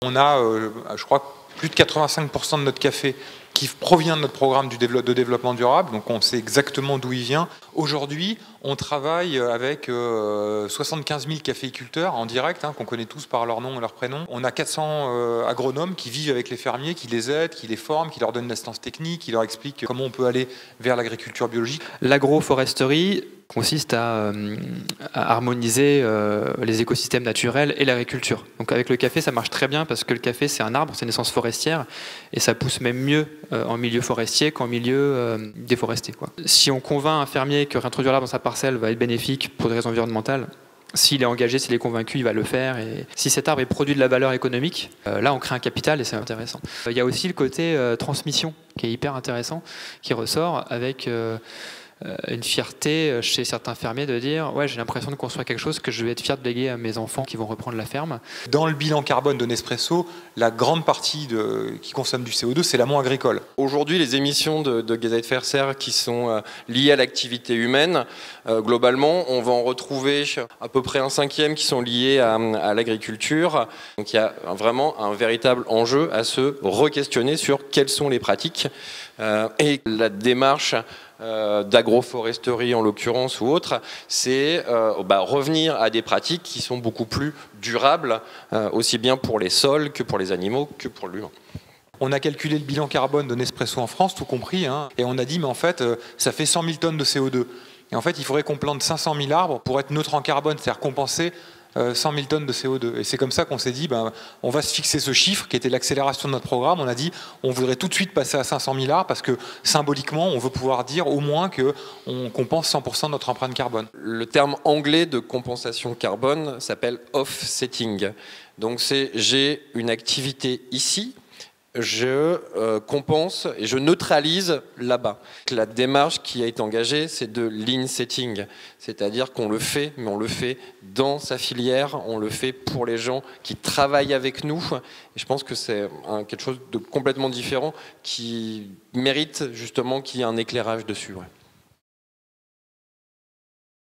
On a, je crois, plus de 85% de notre café qui provient de notre programme de développement durable, donc on sait exactement d'où il vient. Aujourd'hui, on travaille avec 75 000 caféiculteurs en direct, qu'on connaît tous par leur nom et leur prénom. On a 400 agronomes qui vivent avec les fermiers, qui les aident, qui les forment, qui leur donnent l'assistance technique, qui leur expliquent comment on peut aller vers l'agriculture biologique. L'agroforesterie consiste à harmoniser les écosystèmes naturels et l'agriculture. Donc avec le café, ça marche très bien parce que le café, c'est un arbre, c'est une essence forestière et ça pousse même mieux en milieu forestier qu'en milieu déforesté, quoi. Si on convainc un fermier que réintroduire l'arbre dans sa parcelle va être bénéfique pour des raisons environnementales, s'il est engagé, s'il est convaincu, il va le faire. Et si cet arbre est produit de la valeur économique, là on crée un capital et c'est intéressant. Il y a aussi le côté transmission qui est hyper intéressant, qui ressort avec une fierté chez certains fermiers de dire « ouais, j'ai l'impression de construire quelque chose que je vais être fier de léguer à mes enfants qui vont reprendre la ferme ». Dans le bilan carbone de Nespresso, la grande partie qui consomme du CO2, c'est l'amont agricole. Aujourd'hui, les émissions de gaz à effet de serre qui sont liées à l'activité humaine, globalement, on va en retrouver à peu près un cinquième qui sont liés à l'agriculture. Donc il y a vraiment un véritable enjeu à se re-questionner sur quelles sont les pratiques et la démarche d'agroforesterie en l'occurrence ou autre, c'est revenir à des pratiques qui sont beaucoup plus durables, aussi bien pour les sols que pour les animaux que pour l'humain. On a calculé le bilan carbone de Nespresso en France, tout compris, et on a dit mais en fait ça fait 100 000 tonnes de CO2. Et en fait il faudrait qu'on plante 500 000 arbres pour être neutre en carbone, c'est-à-dire compenser 100 000 tonnes de CO2. Et c'est comme ça qu'on s'est dit, on va se fixer ce chiffre qui était l'accélération de notre programme. On a dit, on voudrait tout de suite passer à 500 000 arbres parce que symboliquement, on veut pouvoir dire au moins qu'on compense 100% de notre empreinte carbone. Le terme anglais de compensation carbone s'appelle offsetting. Donc c'est j'ai une activité ici, je compense et je neutralise là-bas. La démarche qui a été engagée, c'est de l'insetting, c'est-à-dire qu'on le fait, mais on le fait dans sa filière, on le fait pour les gens qui travaillent avec nous. Et je pense que c'est quelque chose de complètement différent qui mérite justement qu'il y ait un éclairage dessus. Ouais.